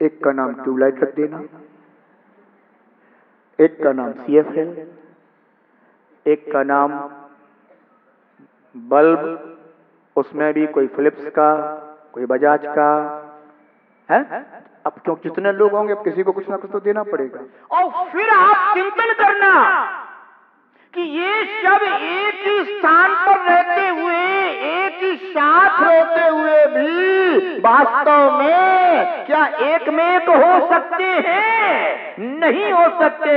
एक का नाम ट्यूबलाइट रख देना, एक का नाम CFL, एक का नाम बल्ब, उसमें भी कोई फिलिप्स का, कोई बजाज का है। अब क्यों जितने लोग होंगे अब किसी को कुछ ना कुछ तो देना पड़ेगा। और फिर आप चिंतन करना कि ये सब एक ही स्थान पर रहते हुए, एक ही साथ रहते हुए भी वास्तव में क्या एक में एक हो सकते हैं? नहीं हो सकते।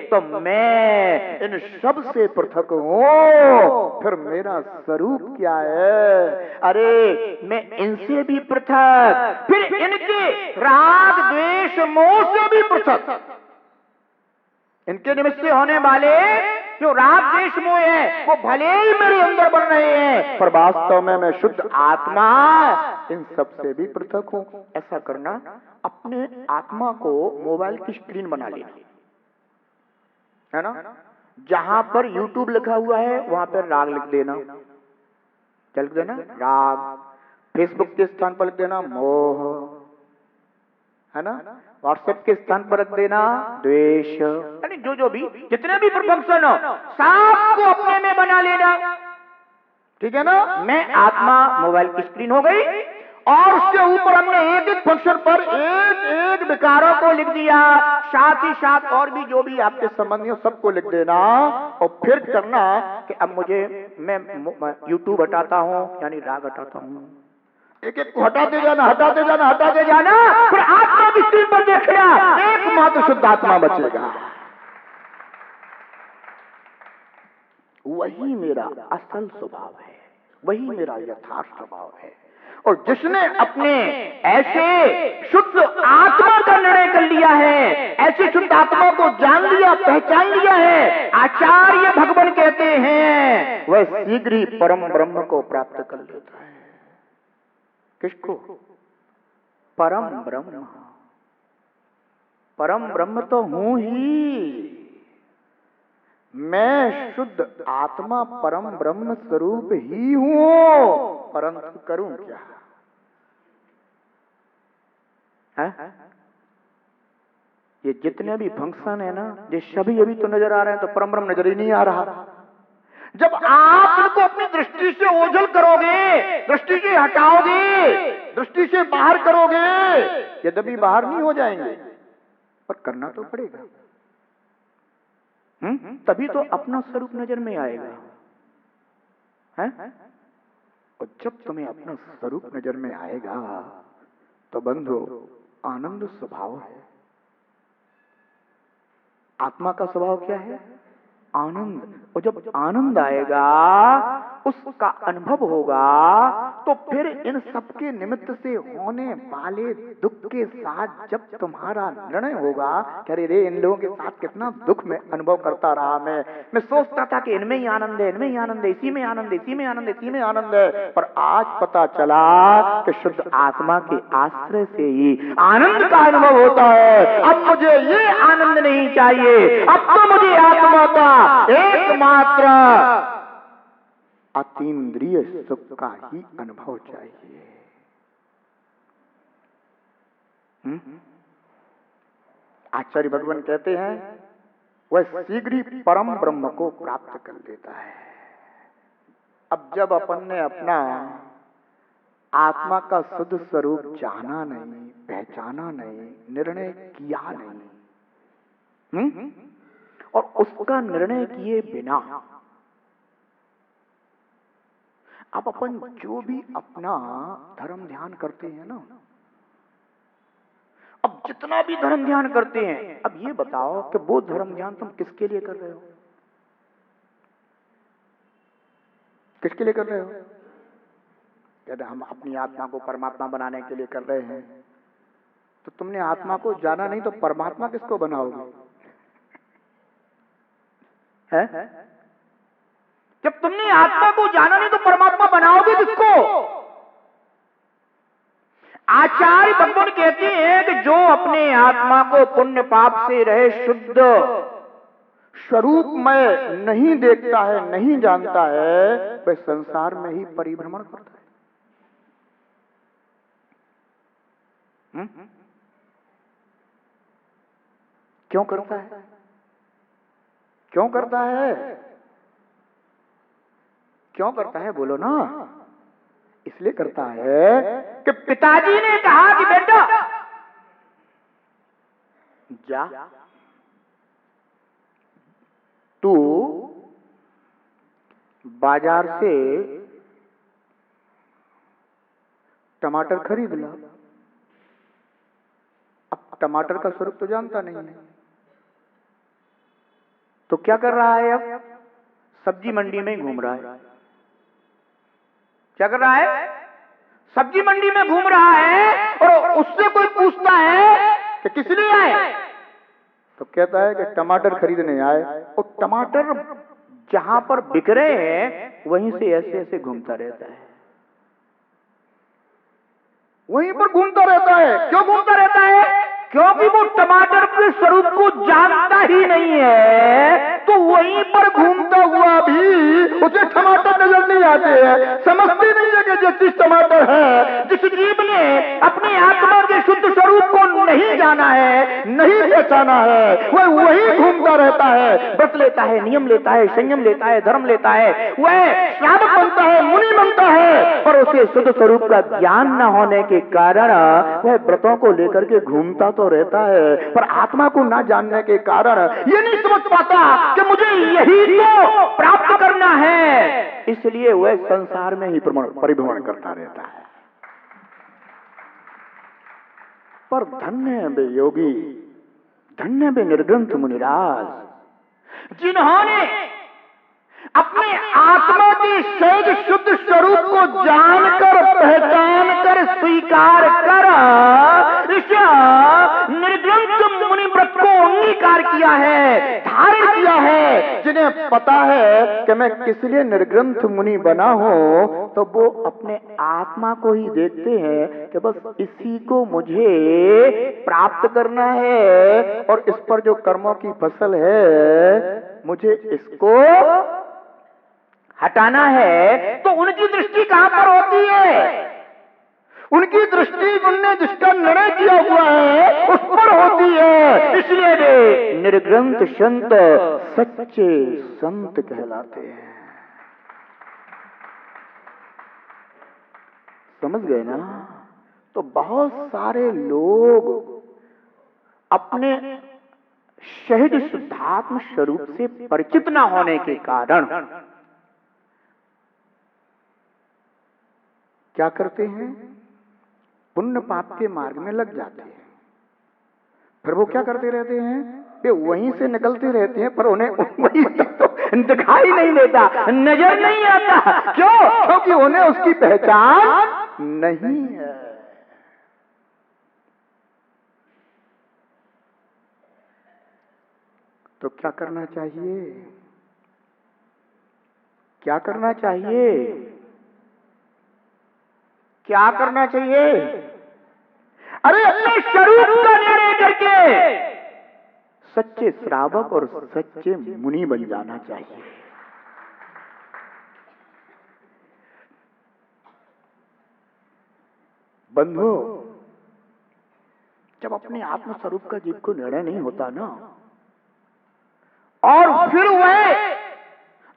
तो मैं इन सब से पृथक हूं, फिर मेरा स्वरूप क्या है? अरे मैं इनसे भी पृथक, फिर इनके राग द्वेष मोह से भी पृथक। इनके निमित्त से होने वाले जो राग द्वेष मोह है वो भले ही मेरे अंदर बन रहे हैं, पर वास्तव में मैं शुद्ध आत्मा इन सब से भी पृथक हूं। ऐसा करना, अपने आत्मा को मोबाइल की स्क्रीन बना लेना, है ना। जहां पर YouTube लिखा हुआ है वहां पर राग लिख देना, क्या लिख देना? राग। फेसबुक के स्थान पर लिख देना मोह, है ना। व्हाट्सएप के स्थान पर रख देना द्वेष, यानी जो भी जितने भी फंक्शन हो सबको अपने में बना लेना, ठीक है ना। मैं आत्मा मोबाइल की स्क्रीन हो गई, और उसके ऊपर हमने एक एक फंक्शन पर एक एक विकारों को लिख दिया, साथ ही साथ और भी जो भी आपके संबंधी हो सबको लिख देना। और फिर करना कि अब मैं YouTube हटाता हूं, यानी राग हटाता हूं। एक एक को हटाते जाना, हटाते जाना, हटाते जाना, फिर आत्मा की स्क्रीन पर देखना, एकमात्र शुद्ध आत्मा बचेगा। वही मेरा असल स्वभाव है, वही मेरा यथार्थ स्वभाव है। और जिसने अपने ऐसे शुद्ध आत्मा का निर्णय कर लिया है, ऐसे शुद्ध आत्मा को जान लिया, पहचान लिया है, आचार्य भगवान कहते हैं, वह शीघ्र ही परम ब्रह्म को प्राप्त कर लेता है। किसको? परम ब्रह्म। परम ब्रह्म तो हूं ही मैं, शुद्ध आत्मा परम ब्रह्म स्वरूप ही हूं, परंतु करूं क्या है? ये जितने भी फंक्शन है ना, ये सभी अभी तो नजर आ रहे हैं, तो परम ब्रह्म नजर ही नहीं आ रहा। जब आप इनको अपनी दृष्टि से ओझल करोगे, दृष्टि से हटाओगे, दृष्टि से बाहर करोगे, यद्यपि बाहर नहीं हो जाएंगे, पर करना तो पड़ेगा। तभी तो अपना स्वरूप नजर में आएगा, है? और जब तुम्हें अपना स्वरूप नजर में आएगा तो बंधु आनंद स्वभाव है। आत्मा का स्वभाव क्या है? आनंद। और जब आनंद आएगा, उसका अनुभव होगा, तो फिर इन सबके निमित्त से होने वाले दुख के साथ जब तुम्हारा निर्णय होगा कि अरे रे इन लोगों के साथ कितना दुख में अनुभव करता रहा, मैं सोचता था कि इनमें ही आनंद है, इनमें ही आनंद है, इसी में आनंद है, इसी में आनंद है, इसी में आनंद है, पर आज पता चला कि शुद्ध आत्मा के आश्रय से ही आनंद का अनुभव होता है। अब मुझे ये आनंद नहीं चाहिए, अब तो मुझे आत्मा का एकमात्र अतीन्द्रिय सुख का ही अनुभव चाहिए। आचार्य भगवान कहते हैं वह शीघ्र ही परम ब्रह्म को प्राप्त कर लेता है। अब जब अपन ने अपना आत्मा का शुद्ध स्वरूप जाना नहीं, पहचाना नहीं, निर्णय किया नहीं, और उसका निर्णय किए बिना अब अपन जो भी अपना धर्म ध्यान करते हैं ना, अब जितना भी धर्म ध्यान करते हैं, अब ये बताओ कि वो धर्म ध्यान तुम किसके लिए कर रहे हो? किसके लिए कर रहे हो? यदि हम अपनी आत्मा को परमात्मा बनाने के लिए कर रहे हैं, तो तुमने आत्मा को जाना नहीं तो परमात्मा किसको बनाओगे? है? जब तुमने आत्मा को जाना नहीं तो परमात्मा बनाओगे किसको? आचार्य भगवान कहते हैं कि जो अपने आत्मा को पुण्य पाप से रहे शुद्ध स्वरूप में नहीं देखता है, नहीं जानता है, वह संसार में ही परिभ्रमण करता है। क्यों करता है? क्यों करता है? क्यों करता है बोलो ना। इसलिए करता है कि पिताजी ने कहा कि बेटा जा, तू बाजार से टमाटर खरीद ला। अब टमाटर का स्वरूप तो जानता नहीं है, तो क्या कर रहा है? अब सब्जी मंडी में घूम रहा है। क्या कर रहा है? सब्जी मंडी में घूम रहा है और उससे कोई पूछता है कि किस लिए आए, तो कहता है कि टमाटर खरीदने आए। और टमाटर जहां पर बिक रहे हैं वहीं से ऐसे ऐसे घूमता रहता है, वहीं पर घूमता रहता है। क्यों घूमता रहता है? क्योंकि वो टमाटर के स्वरूप को जानता ही नहीं है, तो वहीं पर घूमता हुआ भी उसे टमाटर नजर नहीं आते हैं। समझते नहीं है कि जो चीज टमाटर है, जिस जीव ने अपनी आत्मा के शुद्ध स्वरूप को नहीं जाना है, नहीं पहचाना है, वह वही घूमता रहता है। व्रत लेता है, नियम लेता है, संयम लेता है, धर्म लेता है, वह श्रावक बनता है, मुनि बनता है, पर उसे शुद्ध स्वरूप का ज्ञान न होने के कारण वह व्रतों को लेकर के घूमता तो रहता है, पर आत्मा को ना जानने के कारण ये नहीं समझ पाता कि मुझे यही तो प्राप्त करना है, इसलिए वह संसार में ही परिभ्रमण करता रहता है। पर धन्य है बे योगी, धन्य बे निर्ग्रंथ मुनिराज, जिन्होंने अपने आत्मा के सहज शुद्ध स्वरूप को जानकर, पहचान कर, स्वीकार कर इस निर्ग्रंथ मुनि व्रत को अंगीकार किया है, धारण किया है। जिन्हें पता है कि मैं किस लिए निर्ग्रंथ मुनि बना हूं, तो वो अपने आत्मा को ही देखते हैं कि बस इसी को मुझे प्राप्त करना है, और इस पर जो कर्मों की फसल है मुझे इसको हटाना है। तो उनकी दृष्टि कहां पर होती है? उनकी दृष्टि उनने जिसका निर्णय किया हुआ है उस पर होती है। इसलिए वे निर्ग्रंथ संत सच्चे संत कहलाते हैं। समझ गए ना? तो बहुत सारे लोग अपने सहज शुद्धात्म स्वरूप से परिचित न होने के कारण क्या करते हैं? पुण्य पाप के मार्ग में लग जाते हैं। फिर वो क्या करते रहते हैं? वे वहीं से निकलते रहते हैं, पर उन्हें वहीं तक तो दिखाई नहीं देता, नजर नहीं आता। क्यों? क्योंकि उन्हें उसकी पहचान नहीं है। तो क्या करना चाहिए? क्या करना चाहिए? क्या करना चाहिए? अरे अपने स्वरूप का निर्णय करके सच्चे श्रावक और सच्चे मुनि बन जाना चाहिए। बंधु, जब अपने आत्म स्वरूप का जीव को निर्णय नहीं होता ना, और फिर वह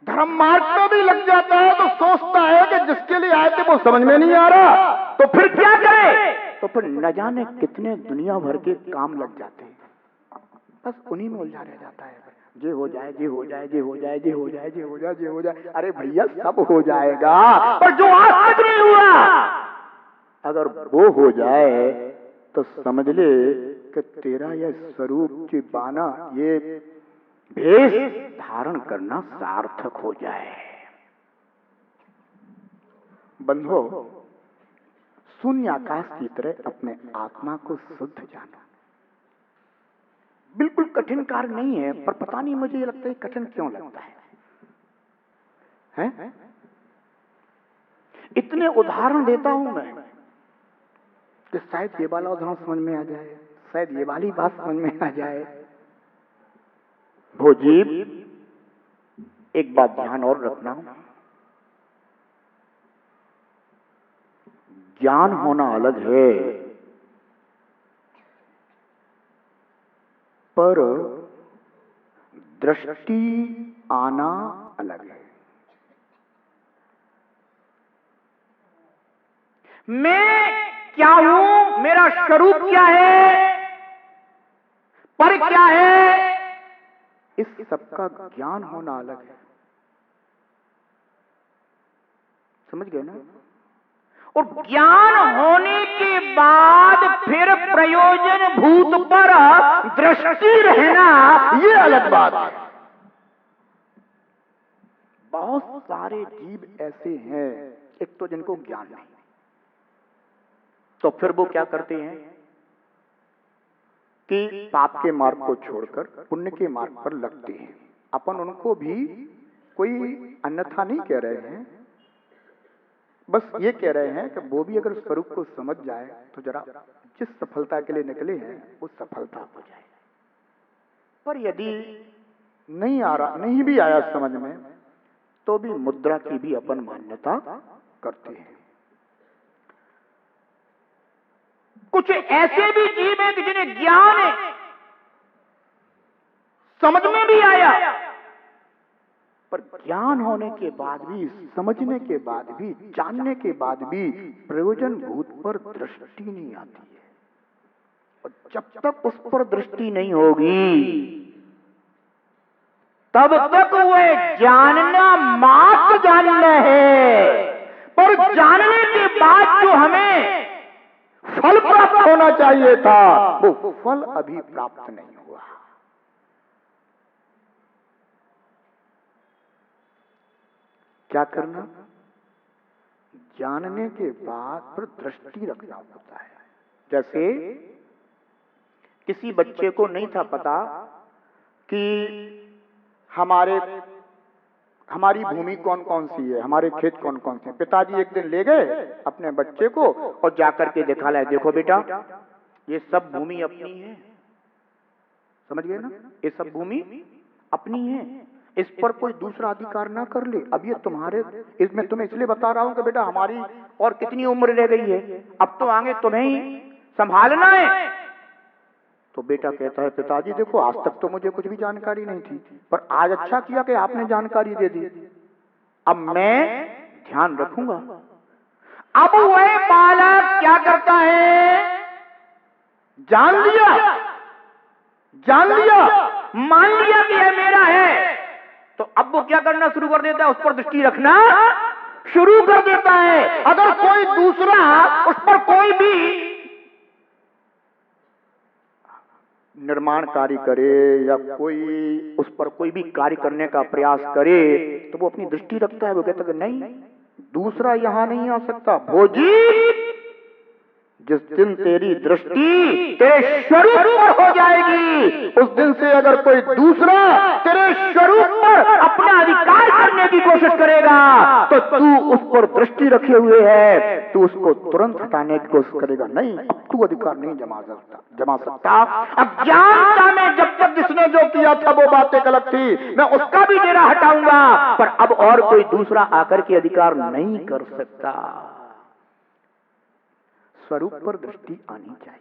धर्म मार्ग में भी लग जाता है, तो सोचता है कि जिसके लिए आए थे वो समझ में नहीं आ रहा, तो फिर क्या करे? तो फिर न जाने कितने दुनिया भर के काम लग जाते हैं, बस उन्हीं में उलझा रह जाता है। ये हो जाए, ये हो जाए, ये हो जाए, ये हो जाए, ये हो जाए, ये हो जाए। अरे भैया सब हो जाएगा, पर जो आज तक नहीं हुआ, अगर वो हो जाए तो समझ ले कि तेरा यह स्वरूप की बाना, ये भेष धारण करना सार्थक हो जाए। बंधो, शून्य आकाश की तरह अपने आत्मा को शुद्ध जाना बिल्कुल कठिन कार्य नहीं है, पर पता नहीं मुझे ये लगता है कठिन क्यों लगता है? हैं? इतने उदाहरण देता हूं मैं कि शायद ये वाला उदाहरण समझ में आ जाए, शायद ये वाली बात समझ में आ जाए। भोजीब, एक बात ध्यान और रखना, ज्ञान होना अलग है, पर दृष्टि आना अलग है। मैं क्या हूं, मेरा स्वरूप क्या है, पर क्या है, इस सबका ज्ञान होना अलग है। समझ गए ना? और ज्ञान होने के बाद फिर प्रयोजन भूत पर दृष्टि रहना, ये अलग बात है। बहुत सारे जीव ऐसे हैं, एक तो जिनको ज्ञान नहीं, तो फिर वो क्या करते हैं कि पाप के मार्ग को छोड़कर पुण्य के मार्ग पर लगते हैं। अपन उनको भी कोई अन्यथा नहीं कह रहे हैं, बस ये कह रहे हैं कि वो भी अगर स्वरूप को समझ जाए तो जरा जिस सफलता के लिए निकले हैं वो सफलता हो जाए। पर यदि नहीं भी आया समझ में, तो भी मुद्रा की भी अपन मान्यता करते हैं। कुछ ऐसे भी जीव हैं कि जिन्हें ज्ञान है, समझ में भी आया, पर ज्ञान होने के बाद भी, समझने के बाद भी, जानने के बाद भी प्रयोजन भूत पर दृष्टि नहीं आती है। और जब तक उस पर दृष्टि नहीं होगी तब तक वह जानना मात्र जानना है, पर जानने के बाद जो हमें फल प्राप्त होना चाहिए था, वो फल अभी प्राप्त नहीं हुआ। क्या करना? जानने के बाद पर दृष्टि रखना होता है। जैसे किसी बच्चे को नहीं था पता कि हमारी भूमि कौन कौन सी है, हमारे खेत कौन कौन से हैं। पिताजी एक दिन ले गए अपने बच्चे को और जाकर के दिखा लाए, देखो बेटा ये सब भूमि अपनी है। समझ गए ना? ये सब भूमि अपनी है, इस पर कोई दूसरा अधिकार ना कर ले। अब ये तुम्हारे, इसमें तुम्हें इसलिए बता रहा हूं कि बेटा हमारी और कितनी उम्र रह गई है, अब तो आगे तुम्हें ही संभालना है। तो बेटा कहता है पिताजी देखो आज तक तो मुझे कुछ भी जानकारी नहीं थी, पर आज अच्छा किया कि आपने जानकारी दे दी, अब मैं ध्यान रखूंगा। अब वह बालक क्या करता है, जान लिया, मान लिया कि यह मेरा है, तो अब वो क्या करना शुरू कर देता है, उस पर दृष्टि रखना शुरू कर देता है। अगर कोई दूसरा उस पर कोई भी निर्माण कार्य करे या कोई उस पर कोई भी कार्य करने का प्रयास करे तो वो अपनी दृष्टि रखता है। वो कहता है नहीं, दूसरा यहां नहीं आ सकता। भोजी जिस दिन तेरी दृष्टि तेरे स्वरूप पर हो जाएगी, उस दिन से अगर कोई दूसरा तेरे स्वरूप पर अपना अधिकार करने की कोशिश करेगा तो तू उस पर दृष्टि रखे हुए है, तू उसको तुरंत हटाने की कोशिश करेगा। नहीं, तू अधिकार नहीं जमा सकता। अज्ञानता में जब तक जिसने जो किया था वो बातें गलत थी, मैं उसका भी डेरा हटाऊंगा, पर अब और कोई दूसरा आकर के अधिकार नहीं कर सकता। स्वरूप पर दृष्टि आनी चाहिए।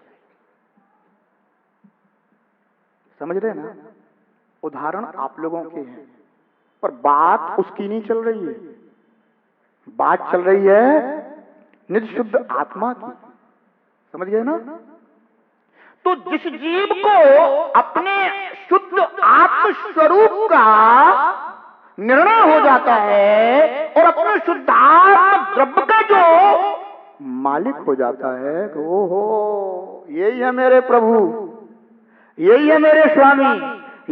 समझ रहे ना? उदाहरण आप लोगों के हैं, पर बात उसकी नहीं चल रही है, बात चल रही है निज शुद्ध आत्मा की। समझ गए ना? तो जिस जीव को अपने शुद्ध आत्म स्वरूप का निर्णय हो जाता है और अपने शुद्धात्म द्रव्य का जो मालिक हो जाता है, ओहो यही है मेरे प्रभु, यही है मेरे स्वामी,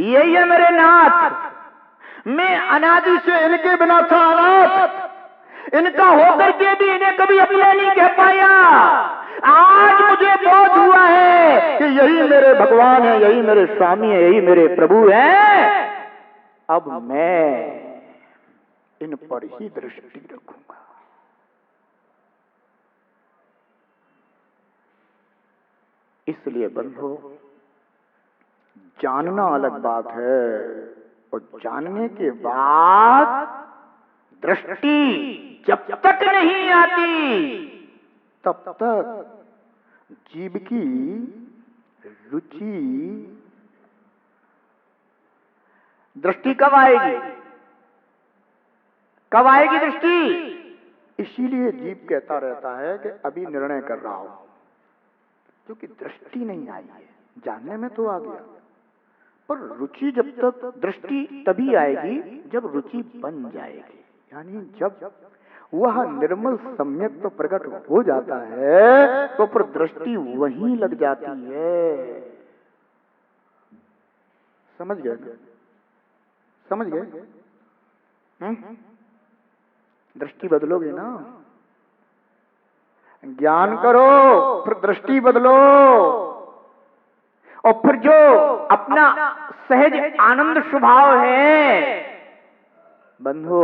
यही है मेरे नाथ, मैं अनादि से इनके बिना था अनाथ, इनका होकर के भी इन्हें कभी अपना नहीं कह पाया। आज मुझे बोध हुआ है कि यही मेरे भगवान है, यही मेरे स्वामी है, यही मेरे प्रभु है। अब मैं इन पर ही दृष्टि रखूंगा। इसलिए बंधु, जानना अलग बात है और जानने के बाद दृष्टि जब तक नहीं आती तब तक जीव की रुचि दृष्टि कब आएगी? कब आएगी दृष्टि? इसीलिए जीव कहता रहता है कि अभी निर्णय कर रहा हूं, क्योंकि दृष्टि नहीं आई है। जानने में तो आ गया, पर रुचि जब तक, दृष्टि तभी आएगी जब रुचि बन जाएगी, यानी जब वह निर्मल सम्यक तो प्रकट हो जाता है तो फिर दृष्टि वहीं लग जाती है। समझ गए? समझ गए? दृष्टि बदलोगे ना, ज्ञान करो फिर दृष्टि बदलो, और फिर जो अपना सहज आनंद स्वभाव है बंधु,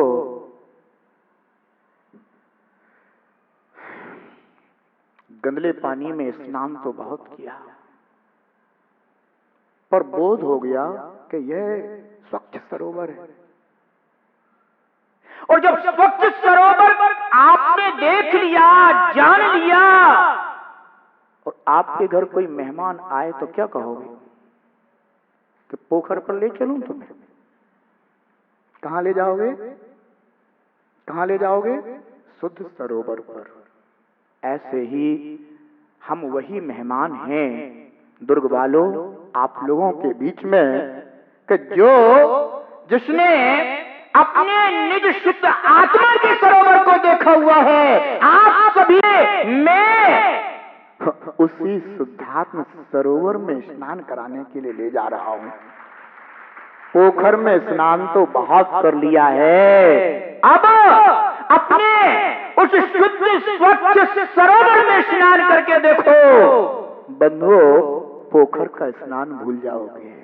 गंदले पानी में स्नान तो बहुत किया, पर बोध हो गया कि यह स्वच्छ सरोवर है। और जब स्वच्छ सरोवर आपने देख लिया, जान लिया, और आपके घर कोई मेहमान आए तो क्या कहोगे? कि पोखर पर ले चलूं तुम्हें? कहां ले जाओगे? कहां ले जाओगे? शुद्ध सरोवर पर। ऐसे ही हम वही मेहमान हैं दुर्ग वालों, आप लोगों के बीच में, कि जिसने अपने निज शुद्ध आत्मा के सरोवर को देखा हुआ है। आप सभी मैं उसी शुद्धात्म सरोवर में स्नान कराने के लिए ले जा रहा हूं। पोखर में स्नान तो बहुत कर लिया है, अब अपने उस शुद्ध स्वच्छ सरोवर में स्नान करके देखो। बंधु, पोखर का स्नान भूल जाओगे।